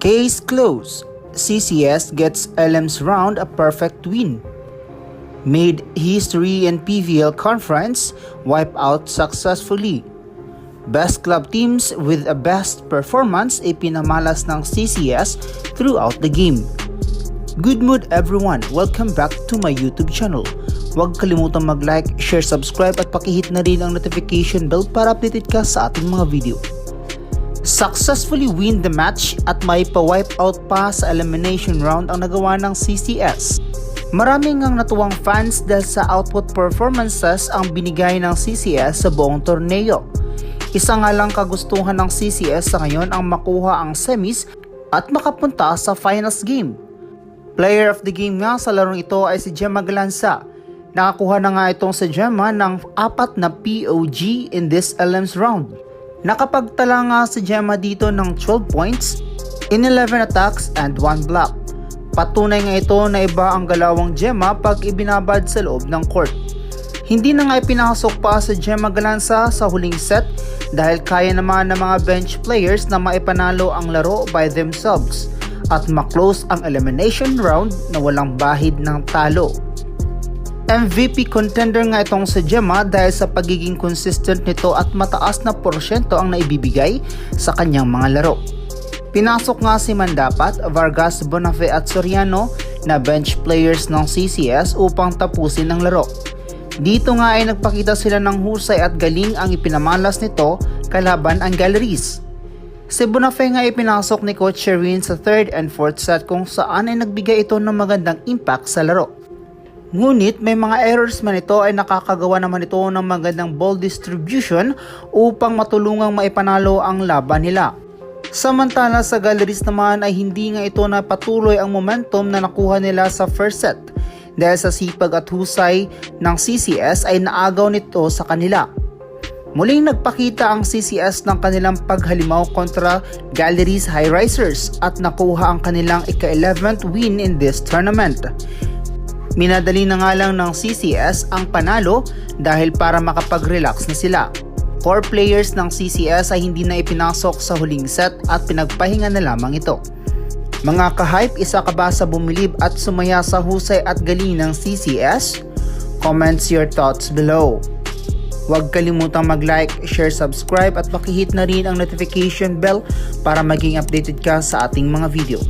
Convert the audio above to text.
Case closed. CCS gets LM's round a perfect win. Made history in PVL conference, wipe out successfully. Best club teams with a best performance ay pinamalas ng CCS throughout the game. Good mood everyone, welcome back to my YouTube channel. Huwag kalimutang mag-like, share, subscribe at pakihit na rin ang notification bell para updated ka sa ating mga video. Successfully win the match at may pa-wipe out pa sa elimination round ang nagawa ng CCS. Maraming ang natuwang fans dahil sa output performances ang binigay ng CCS sa buong torneo. Isa nga lang kagustuhan ng CCS sa ngayon ang makuha ang semis at makapunta sa finals game. Player of the game nga sa larong ito ay si Gemma Galanza. Nakakuha na nga itong si Gemma ng 4 na POG in this LM's round. Nakapagtala nga si Gemma dito ng 12 points in 11 attacks and 1 block. Patunay nga ito na iba ang galawang Gemma pag ibinabad sa loob ng court. Hindi na nga ipinasok pa si Gemma Galanza sa huling set dahil kaya naman ng mga bench players na maipanalo ang laro by themselves at maklose ang elimination round na walang bahid ng talo. MVP contender nga itong si Gemma dahil sa pagiging consistent nito at mataas na porsyento ang naibibigay sa kanyang mga laro. Pinasok nga si Mandapat, Vargas, Bonafe at Soriano na bench players ng CCS upang tapusin ang laro. Dito nga ay nagpakita sila ng husay at galing ang ipinamalas nito kalaban ang Galleries. Si Bonafe nga ipinasok ni Coach Sherwin sa 3rd and 4th set kung saan ay nagbigay ito ng magandang impact sa laro. Ngunit may mga errors man ito ay nakakagawa naman ito ng magandang ball distribution upang matulungang maipanalo ang laban nila. Samantala sa Galleries naman ay hindi nga ito napatuloy ang momentum na nakuha nila sa first set dahil sa sipag at husay ng CCS ay naagaw nito sa kanila. Muling nagpakita ang CCS ng kanilang paghalimaw kontra Galleries High Risers at nakuha ang kanilang ika-11th win in this tournament. Minadali na nga lang ng CCS ang panalo dahil para makapag-relax na sila. Core players ng CCS ay hindi na ipinasok sa huling set at pinagpahinga na lamang ito. Mga ka-hype, isa ka ba sa bumilib at sumaya sa husay at galing ng CCS? Comments your thoughts below. Huwag kalimutang mag-like, share, subscribe at pakihit na rin ang notification bell para maging updated ka sa ating mga video.